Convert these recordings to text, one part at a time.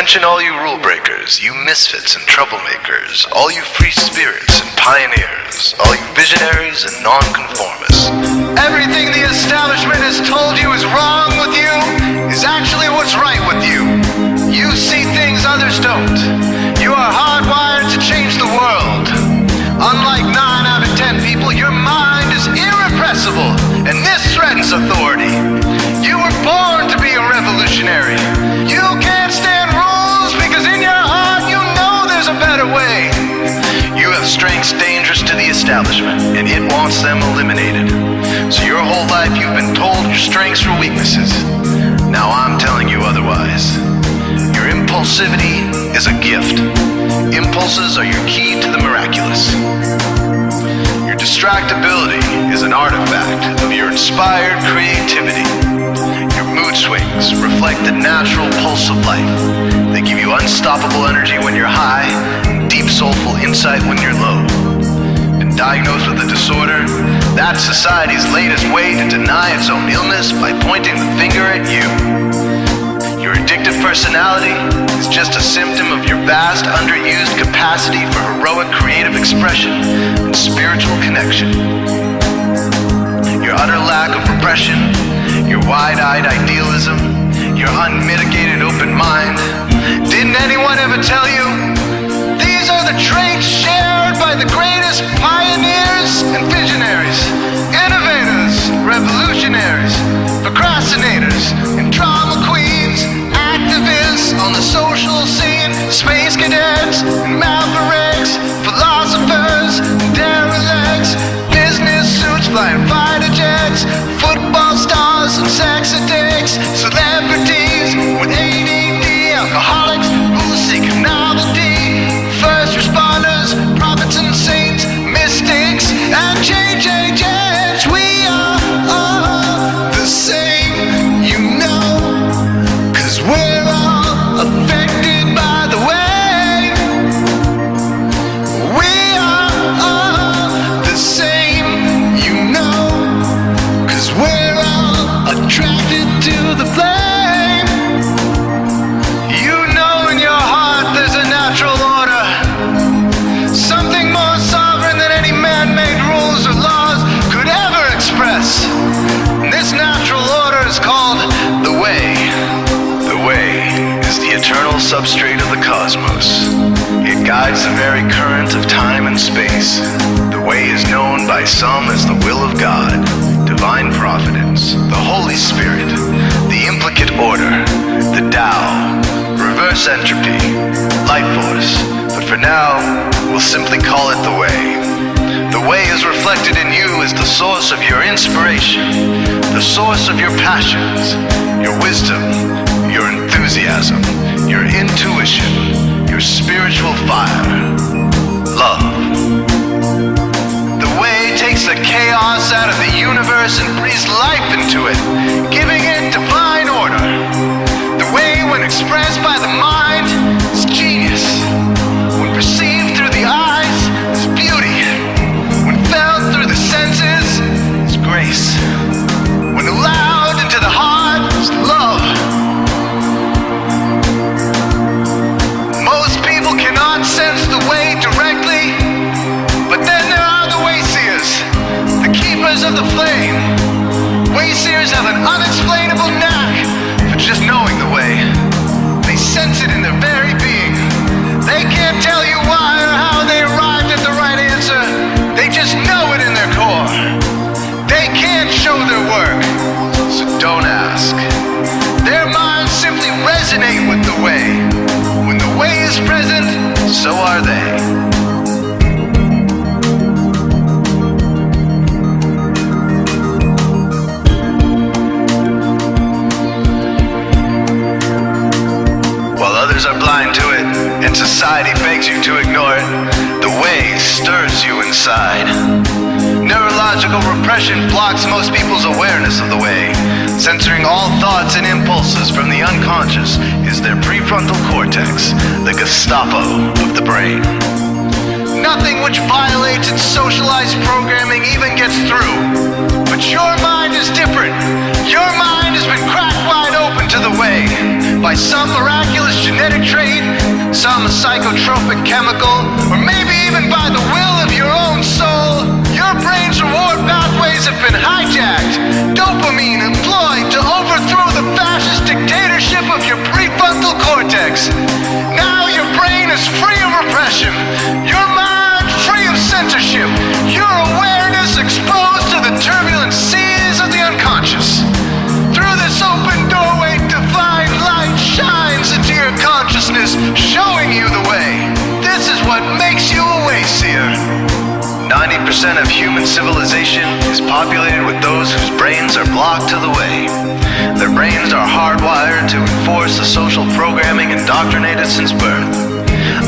Attention all you rule breakers, you misfits and troublemakers, all you free spirits and pioneers, all you visionaries and nonconformists. Everything the establishment has told you is wrong with you is actually what's right with you. You see things others don't. You are hardwired to change the world. Unlike 9 out of 10 people, your mind is irrepressible, and this threatens authority. You were born to be a revolutionary. You can't stand rules because in your heart you know there's a better way. You have strengths dangerous to the establishment, and it wants them eliminated. So your whole life you've been told your strengths were weaknesses. Now I'm telling you otherwise. Your impulsivity is a gift. Impulses are your key to the miraculous. Your distractibility is an artifact of your inspired creativity. Your mood swings reflect the natural pulse of life. They give you unstoppable energy when you're high, and deep soulful insight when you're low. Been diagnosed with a disorder? That's society's latest way to deny its own illness by pointing the finger at you. Your addictive personality is just a symptom of your vast, underused capacity for heroic creative expression and spiritual connection. Your utter lack of repression, your wide-eyed idealism, your unmitigated open mind. Didn't anyone ever tell you? These are the traits shared by the greatest pioneers and visionaries, innovators, revolutionaries, procrastinators, and drama queens, activists on the social scene, space cadets and mavericks, philosophers and derelicts, business suits flying fighter jets, football stars and sex addicts, celebrities with ADD, alcoholics who seek novelty, first responders, prophets and saints, mystics and JJJs. We are all the same, you know, 'cause we're all affected by the way. We are all the same, you know, 'cause we're all attracted to the flame. You know in your heart there's a natural order, something more sovereign than any man-made rules or laws could ever express. And this natural order is called the way. The way is the eternal substrate of the cosmos. It guides the very current of time and space. The way is known by some as the will of God, divine providence, the Holy Spirit, the implicate order, the Tao, reverse entropy, life force. But for now, we'll simply call it the way. The way is reflected in you as the source of your inspiration, the source of your passions, your wisdom, your enthusiasm, your intuition, your spiritual fire, love. The way takes the chaos out of the universe and breathes life into it, giving it divine order. The way, when expressed by the mind, is genius. When perceived through the eyes, is beauty. When felt through the senses, is grace. When allowed into the heart, is love. Most people cannot sense the way directly, but then there are the way seers, the keepers of the flame. Way seers have an unexplainable knack for just knowing the way. They sense it in their very being. They can't tell you why or how they arrived at the right answer. They just know it in their core. They can't show their work, so don't ask. Their minds simply resonate with the way. When the way is present, so are they. While others are blind to it, and society begs you to ignore it, the way stirs you inside. Neurological repression blocks most people's awareness of the way. Censoring all thoughts and impulses from the unconscious is their prefrontal cortex, the Gestapo of the brain. Nothing which violates its socialized programming even gets through. But your mind is different. Your mind has been cracked wide open to the way by some miraculous genetic trait, some psychotropic chemical, or maybe even by the will of your own soul, your brain's reward pathways have been hijacked, dopamine employed to overthrow the fascist dictatorship of your prefrontal cortex. Now your brain is free of repression, your mind free of censorship, your awareness exposed to the turbulent seas of the unconscious. Through this open doorway, divine light shines into your consciousness, showing you the way. This is what makes you a way seer. 90% of human civilization is populated with those whose brains are blocked to the way. Their brains are hardwired to enforce the social programming indoctrinated since birth.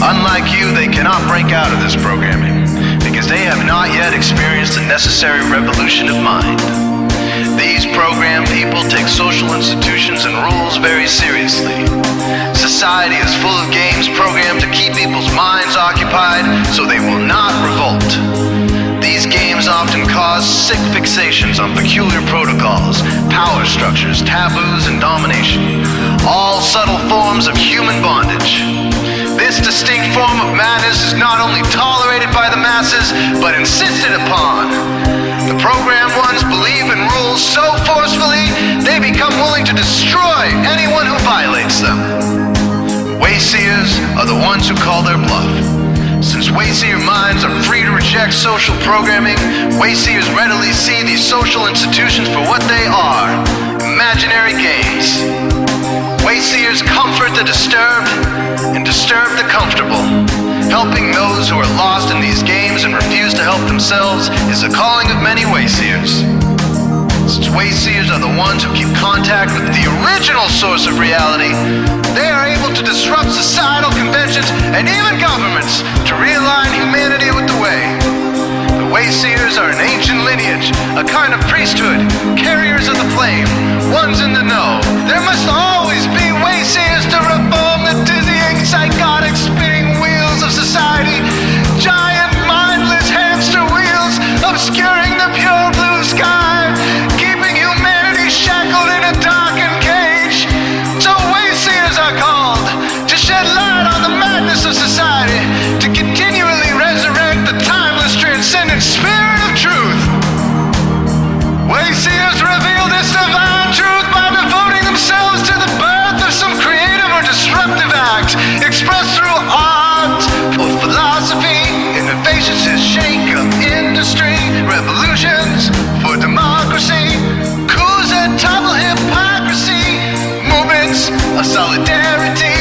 Unlike you, they cannot break out of this programming, because they have not yet experienced the necessary revolution of mind. These programmed people take social institutions and rules very seriously. Society is full of games programmed to keep people's minds occupied so they will not revolt. These games often cause sick fixations on peculiar protocols, power structures, taboos, and domination, all subtle forms of human bondage. This distinct form of madness is not only tolerated by the masses, but insisted upon. The programmed ones believe in rules so forcefully, they become willing to destroy anyone who violates them. Wayseers are the ones who call their bluff. Since wayseer minds are free to reject social programming, wayseers readily see these social institutions for what they are, imaginary games. Wayseers comfort the disturbed and disturb the comfortable. Helping those who are lost in these games and refuse to help themselves is the calling of many wayseers. Since wayseers are the ones who keep contact with the original source of reality, they are able to disrupt societal conventions and even governments to realign humanity with the way. The wayseers are an ancient lineage, a kind of priesthood, carriers of the flame, ones in the know. There must always be wayseers to reform the dizzying, psychotic, spinning wheels of society, giant, mindless hamster wheels obscuring the pure blue sky, keeping humanity shackled in a darkened cage. So wayseers are called to shed light on the madness of society, to continually resurrect the timeless, transcendent spirit of truth. Wayseers reveal this divine truth by devoting themselves to the birth of some creative or disruptive act, expressed through art or philosophy. Innovations that shake up industry, revolutions for democracy, coups that topple hypocrisy, movements of solidarity,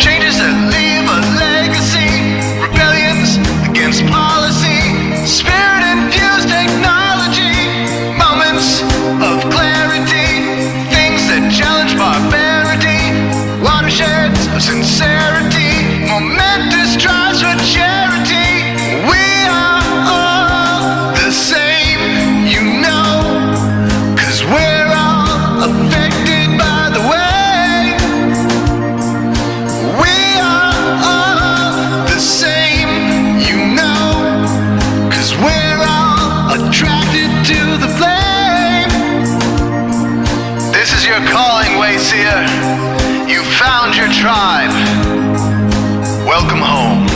changes that leave a legacy, rebellions against policy, spirit-infused technology, moments of clarity, things that challenge barbarity, watersheds of sincerity, momentous drives for charity. We are all the same, you know, 'cause we're all affected by the way. We are all the same, you know, 'cause we're all attracted to the flame. This is your calling, wayseer. You found your tribe. Welcome home.